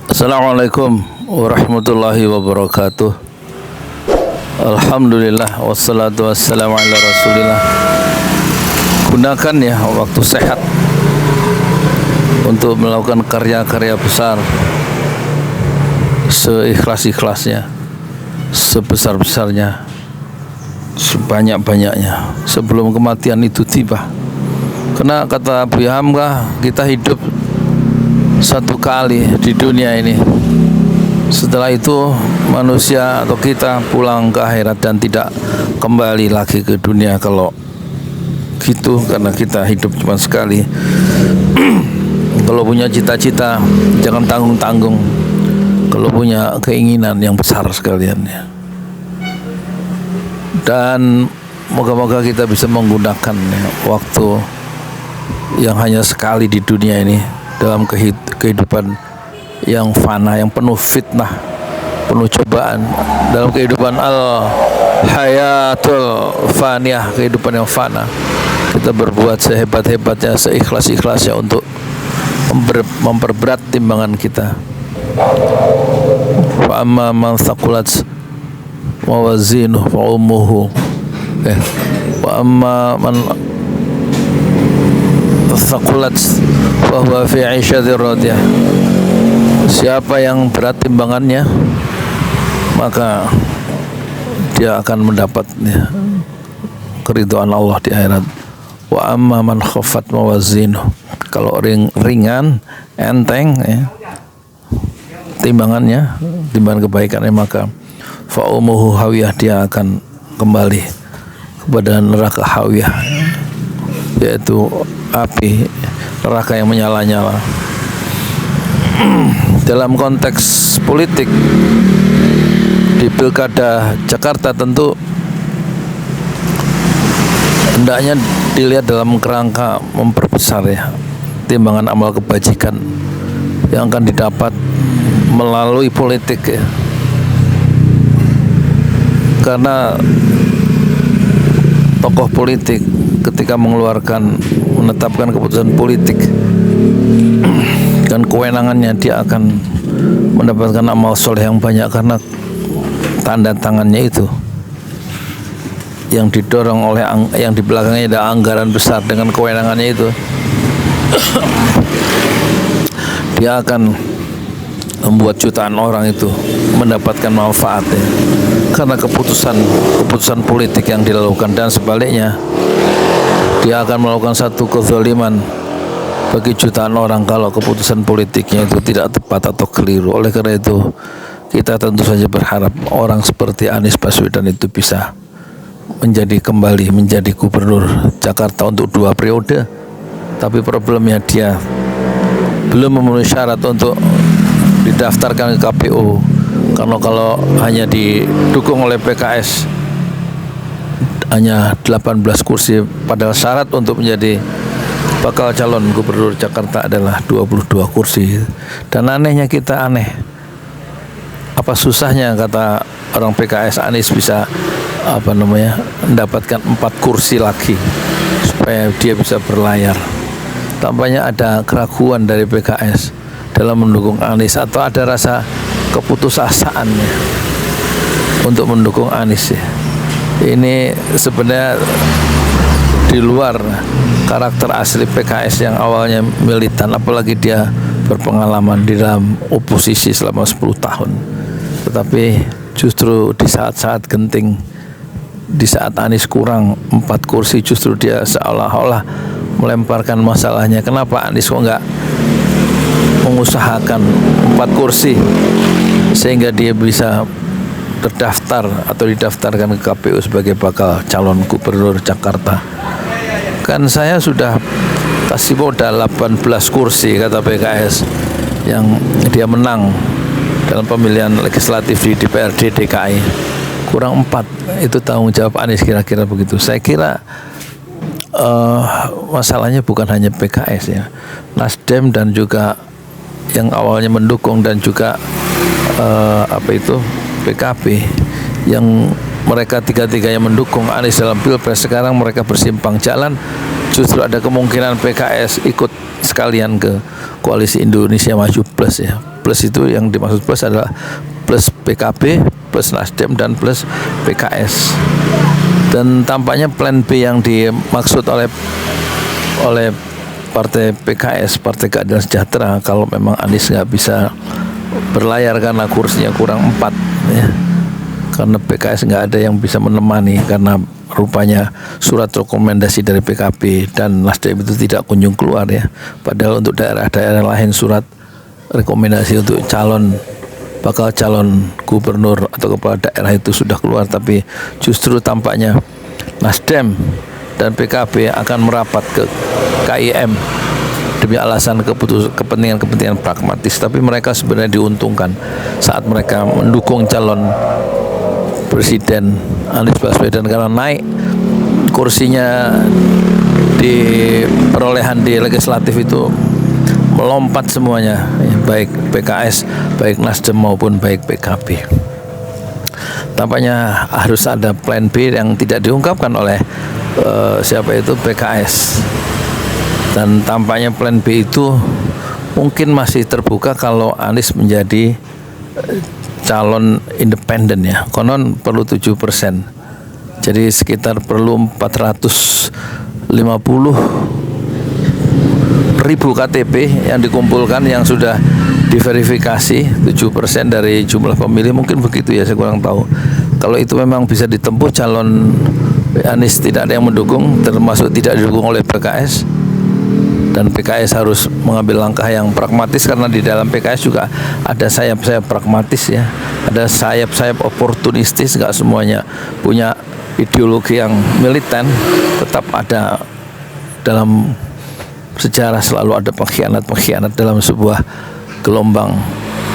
Assalamualaikum warahmatullahi wabarakatuh. Alhamdulillah wassalatu wassalamu ala rasulillah. Gunakan ya waktu sehat untuk melakukan karya-karya besar seikhlas-ikhlasnya, sebesar-besarnya, sebanyak-banyaknya sebelum kematian itu tiba. Karena kata Abu Hamka, kita hidup satu kali di dunia ini. Setelah itu manusia atau kita pulang ke akhirat dan tidak kembali lagi ke dunia. Kalau gitu, karena kita hidup cuma sekali. Kalau punya cita-cita jangan tanggung-tanggung. Kalau punya keinginan yang besar sekalian ya. Dan moga-moga kita bisa menggunakan ya, waktu yang hanya sekali di dunia ini dalam kehidupan yang fana, yang penuh fitnah, penuh cobaan, dalam kehidupan al-hayatul faniyah, kehidupan yang fana. Kita berbuat sehebat-hebatnya, seikhlas-ikhlasnya untuk memperberat timbangan kita. Fa amma man thaqulat mawazinuhu fa ummuhu wa amma man thaqulat fa huwa fi 'ishatir radiyah. Siapa yang berat timbangannya, maka dia akan mendapat ya, keridhaan Allah di akhirat. Wa amma man khaffat mawazinuh, kalau ringan, enteng ya, timbangannya, timbangan kebaikannya, maka fa ummuhu hawiyah, dia akan kembali kepada neraka hawiyah, yaitu api neraka yang menyala-nyala. Dalam konteks politik di Pilkada Jakarta tentu hendaknya dilihat dalam kerangka memperbesar ya timbangan amal kebajikan yang akan didapat melalui politik ya. Karena tokoh politik ketika menetapkan keputusan politik dan kewenangannya, dia akan mendapatkan amal soleh yang banyak karena tanda tangannya itu yang didorong oleh yang di belakangnya ada anggaran besar. Dengan kewenangannya itu dia akan membuat jutaan orang itu mendapatkan manfaatnya karena keputusan politik yang dilakukan. Dan sebaliknya, dia akan melakukan satu kezaliman bagi jutaan orang kalau keputusan politiknya itu tidak tepat atau keliru. Oleh karena itu, kita tentu saja berharap orang seperti Anies Baswedan itu bisa kembali menjadi gubernur Jakarta untuk 2 periode. Tapi problemnya, dia belum memenuhi syarat untuk didaftarkan ke KPU. Karena kalau hanya didukung oleh PKS hanya 18 kursi, padahal syarat untuk menjadi bakal calon gubernur Jakarta adalah 22 kursi. Dan anehnya, kita aneh, apa susahnya kata orang PKS Anies bisa mendapatkan 4 kursi lagi supaya dia bisa berlayar. Tampaknya ada keraguan dari PKS dalam mendukung Anies, atau ada rasa keputusasaan ya, untuk mendukung Anies ya. Ini sebenarnya di luar karakter asli PKS yang awalnya militan, apalagi dia berpengalaman di dalam oposisi selama 10 tahun. Tetapi justru di saat-saat genting, di saat Anies kurang 4 kursi, justru dia seolah-olah melemparkan masalahnya. Kenapa Anies kok nggak mengusahakan 4 kursi sehingga dia bisa terdaftar atau didaftarkan ke KPU sebagai bakal calon gubernur Jakarta? Kan saya sudah kasih modal 18 kursi kata PKS yang dia menang dalam pemilihan legislatif di DPRD DKI, kurang 4, itu tanggung jawab Anies, kira-kira begitu. Saya kira masalahnya bukan hanya PKS ya, Nasdem dan juga yang awalnya mendukung, dan juga PKB yang mereka tiga-tiganya mendukung Anies dalam Pilpres. Sekarang mereka bersimpang jalan. Justru ada kemungkinan PKS ikut sekalian ke Koalisi Indonesia Maju Plus ya. plus itu yang dimaksud plus adalah plus PKB, plus Nasdem, dan plus PKS. Dan tampaknya plan B yang dimaksud oleh Partai PKS, Partai Keadilan Sejahtera, kalau memang Anies nggak bisa berlayar karena kursinya kurang 4 ya, karena PKS nggak ada yang bisa menemani, karena rupanya surat rekomendasi dari PKB dan Nasdem itu tidak kunjung keluar ya. Padahal untuk daerah-daerah lain surat rekomendasi untuk bakal calon gubernur atau kepala daerah itu sudah keluar, tapi justru tampaknya Nasdem dan PKB akan merapat ke KIM demi alasan kepentingan pragmatis. Tapi mereka sebenarnya diuntungkan saat mereka mendukung calon Presiden Anies Baswedan, karena naik kursinya di perolehan di legislatif itu melompat semuanya, baik PKS, baik Nasdem maupun baik PKB. Tampaknya harus ada plan B yang tidak diungkapkan oleh siapa itu PKS. Dan tampaknya plan B itu mungkin masih terbuka kalau Anies menjadi calon independen ya. Konon perlu 7%. Jadi sekitar perlu 450.000 KTP yang dikumpulkan, yang sudah diverifikasi 7% dari jumlah pemilih, mungkin begitu ya, saya kurang tahu. Kalau itu memang bisa ditempuh, calon Anies tidak ada yang mendukung, termasuk tidak didukung oleh PKS, dan PKS harus mengambil langkah yang pragmatis, karena di dalam PKS juga ada sayap-sayap pragmatis ya, ada sayap-sayap oportunistis, nggak semuanya punya ideologi yang militan. Tetap ada, dalam sejarah selalu ada pengkhianat dalam sebuah gelombang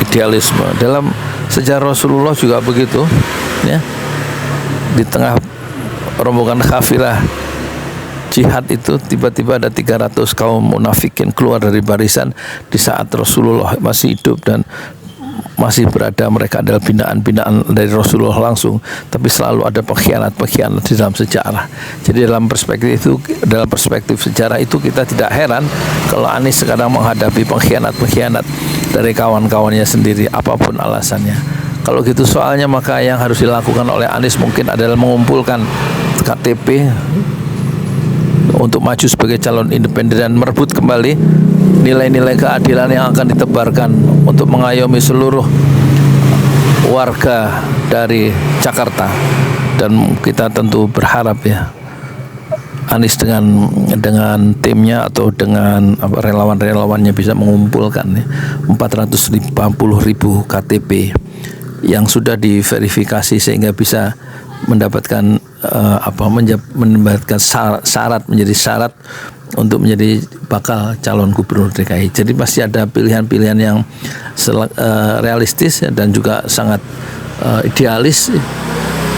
idealisme. Dalam sejarah Rasulullah juga begitu ya, di tengah rombongan kafilah jihad itu tiba-tiba ada 300 kaum munafikin keluar dari barisan di saat Rasulullah masih hidup, dan masih berada, mereka adalah binaan dari Rasulullah langsung, tapi selalu ada pengkhianat di dalam sejarah. Jadi dalam perspektif sejarah itu, kita tidak heran kalau Anies sekarang menghadapi pengkhianat dari kawan-kawannya sendiri, apapun alasannya. Kalau gitu soalnya, maka yang harus dilakukan oleh Anies mungkin adalah mengumpulkan KTP untuk maju sebagai calon independen dan merebut kembali nilai-nilai keadilan yang akan ditebarkan untuk mengayomi seluruh warga dari Jakarta. Dan kita tentu berharap ya, Anies dengan timnya atau dengan relawan-relawannya bisa mengumpulkan 450.000 KTP yang sudah diverifikasi, sehingga bisa mendapatkan mendapatkan syarat untuk menjadi bakal calon gubernur DKI. Jadi pasti ada pilihan-pilihan yang realistis dan juga sangat idealis,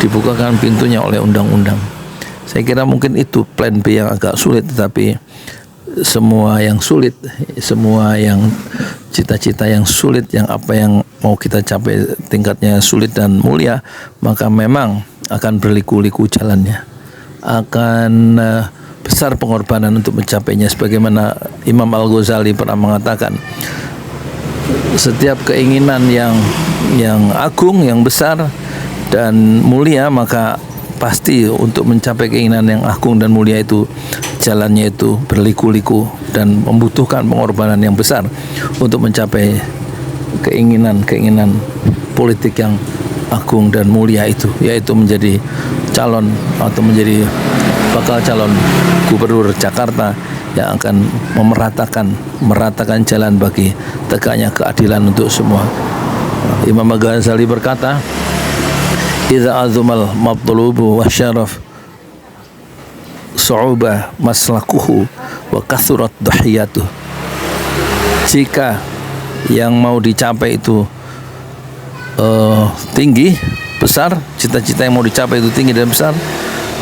dibukakan pintunya oleh undang-undang. Saya kira mungkin itu plan B yang agak sulit, tetapi semua yang sulit, semua yang cita-cita yang sulit, yang apa yang mau kita capai tingkatnya sulit dan mulia, maka memang akan berliku-liku jalannya, akan besar pengorbanan untuk mencapainya. Sebagaimana Imam Al-Ghazali pernah mengatakan, setiap keinginan yang agung, yang besar dan mulia, maka pasti untuk mencapai keinginan yang agung dan mulia itu, jalannya itu berliku-liku dan membutuhkan pengorbanan yang besar untuk mencapai keinginan politik yang agung dan mulia itu, yaitu menjadi calon atau menjadi bakal calon gubernur Jakarta yang akan meratakan jalan bagi tegaknya keadilan untuk semua. Imam Al-Ghazali berkata, "Idza azumal matlubu wa syaraf su'uba maslakuhu wa kathurat dhahiyatuh." Jika yang mau dicapai itu tinggi, besar, cita-cita yang mau dicapai itu tinggi dan besar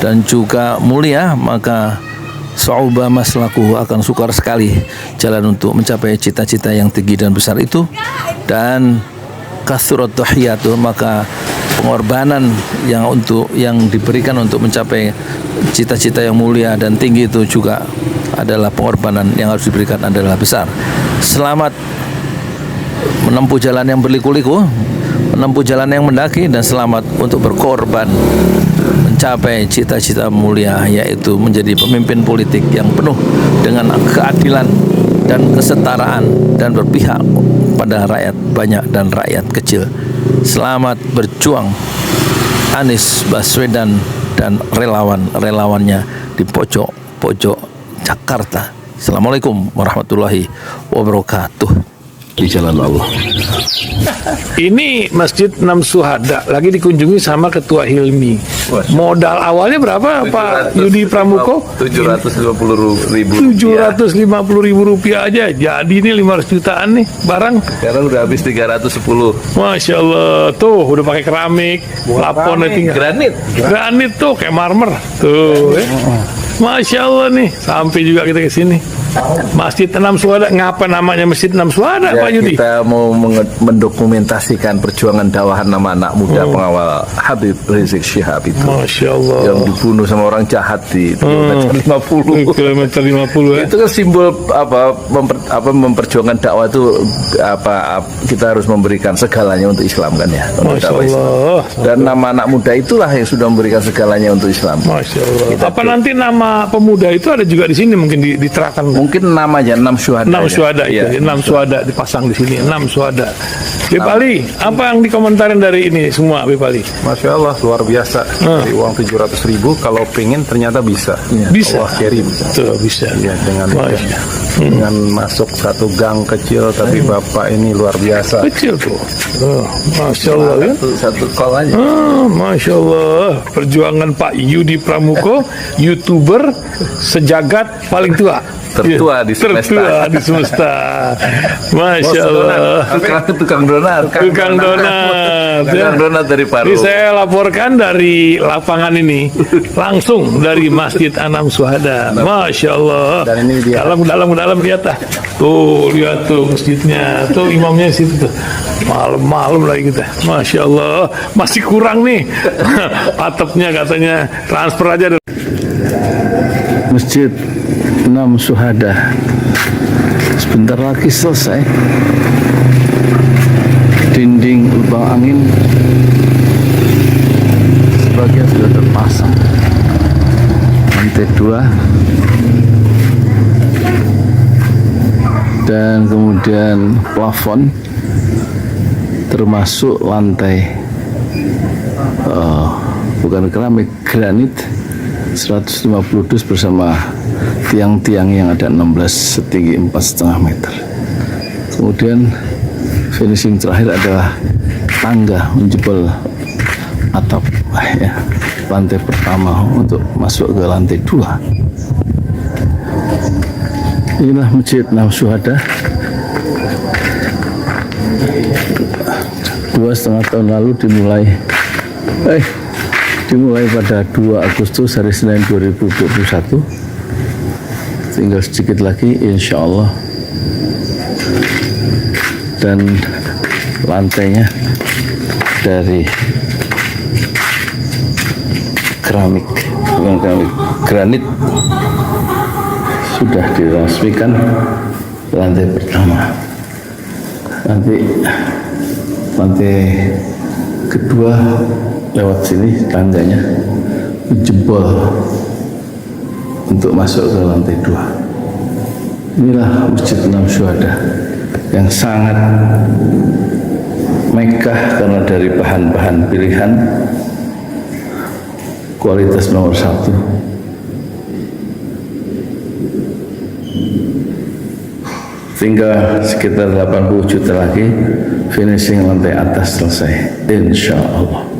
dan juga mulia, maka su'uba maslakuhu, akan sukar sekali jalan untuk mencapai cita-cita yang tinggi dan besar itu, dan kathurat dhahiyatuh, maka pengorbanan yang diberikan untuk mencapai cita-cita yang mulia dan tinggi itu juga adalah pengorbanan yang harus diberikan adalah besar. Selamat menempuh jalan yang berliku-liku, menempuh jalan yang mendaki, dan selamat untuk berkorban mencapai cita-cita mulia, yaitu menjadi pemimpin politik yang penuh dengan keadilan dan kesetaraan dan berpihak pada rakyat banyak dan rakyat kecil. Selamat berjuang Anies Baswedan dan relawan-relawannya di pojok-pojok Jakarta. Assalamualaikum warahmatullahi wabarakatuh. Di jalan Allah. Ini Masjid Enam Syuhada lagi dikunjungi sama Ketua Hilmi. Modal awalnya berapa Pak Yudi Pramuko? 750.000. 750.000 rupiah aja. Jadi ini 500 jutaan nih barang. Sekarang udah habis 310. Masya Allah, tuh udah pakai keramik, plafonnya tinggal. Granit tuh kayak marmer. Tuh, Masya Allah nih, sampai juga kita ke sini. Masjid Enam Syuhada, ngapa namanya Masjid Enam Syuhada, Ya, Pak Yudi? kita mau mendokumentasikan perjuangan dakwah nama anak muda pengawal Habib Rizik Syihab itu. Masya Allah. Yang dibunuh sama orang jahat di kilometer 50. Kilometer 50 ya. Itu kan simbol memperjuangkan dakwah itu kita harus memberikan segalanya untuk Islam kan ya. Untuk Masya dakwah Islam. Allah. Dan nama anak muda itulah yang sudah memberikan segalanya untuk Islam. Masya Allah. Apa nanti nama pemuda itu ada juga di sini mungkin diterapkan? Mungkin namanya 6 syuhada. 6 syuhada ya. itu, 6 syuhada dipasang di sini, 6 syuhada. Bipali, apa yang dikomentarin dari ini semua, Bipali? Masya Allah, luar biasa. Dari uang 700.000, kalau pengen ternyata bisa. Bisa. Allah kirim. Tuh, bisa. Ya, dengan masuk satu gang kecil, tapi Bapak ini luar biasa. Kecil tuh. Masya Allah ya. Satu call aja. Masya Allah. Perjuangan Pak Yudi Pramuko, YouTuber sejagat paling tua. Tertua di semesta. Tertua di semesta. Masya Allah. Tukang donat. Tukang donat. Tukang donat dari Paru. Ini saya laporkan dari lapangan ini, langsung dari Masjid Enam Syuhada. Masya Allah. Dan ini dia. Dalam lihat ah. Tuh, lihat tuh masjidnya. Tuh imamnya di situ tuh. Malam-malam lagi kita. Masya Allah. Masih kurang nih. Atapnya katanya transfer aja. Masjid Enam Syuhada sebentar lagi selesai. Dinding lubang angin sebagian sudah terpasang, lantai 2, dan kemudian plafon termasuk lantai bukan keramik, granit 150 dus bersama tiang-tiang yang ada 16 setinggi 4,5 meter. Kemudian finishing terakhir adalah tangga menjebol atap ya, lantai pertama untuk masuk ke lantai 2. Inilah Masjid Enam Syuhada. 2,5 tahun lalu dimulai pada 2 Agustus hari Senin 2021. Tinggal sedikit lagi insya Allah, dan lantainya dari keramik, bukan keramik, granit, sudah diresmikan lantai pertama. Nanti lantai kedua lewat sini tangganya jebol untuk masuk ke lantai 2. Inilah Masjid Enam Syuhada yang sangat megah karena dari bahan-bahan pilihan, kualitas nomor 1. Tinggal sekitar 80 juta lagi finishing lantai atas selesai, insya Allah.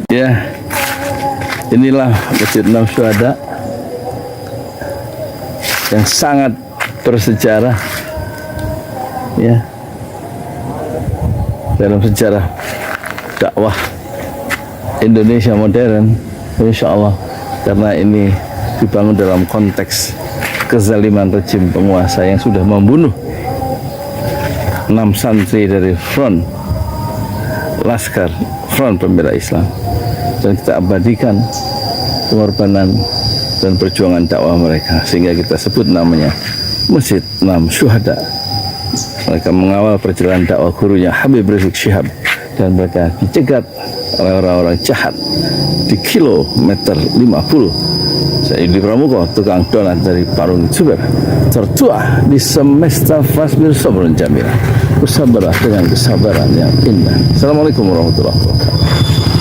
Ya, inilah Masjid Enam Syuhada yang sangat bersejarah ya dalam sejarah dakwah Indonesia modern, insya Allah, karena ini dibangun dalam konteks kezaliman rejim penguasa yang sudah membunuh 6 santri dari front Laskar Front Pembela Islam, dan kita abadikan pengorbanan dan perjuangan dakwah mereka, sehingga kita sebut namanya Masjid Enam Syuhada. Mereka mengawal perjalanan dakwah gurunya Habib Rizik Syihab, dan mereka dicegat oleh orang-orang jahat di kilometer 50. Saya Yudi Pramuko, tukang donat dari Parung Juber, tertua di semesta Fasbir Sabrun Jamila. Bersabarlah dengan kesabaran yang indah. Assalamualaikum warahmatullahi wabarakatuh.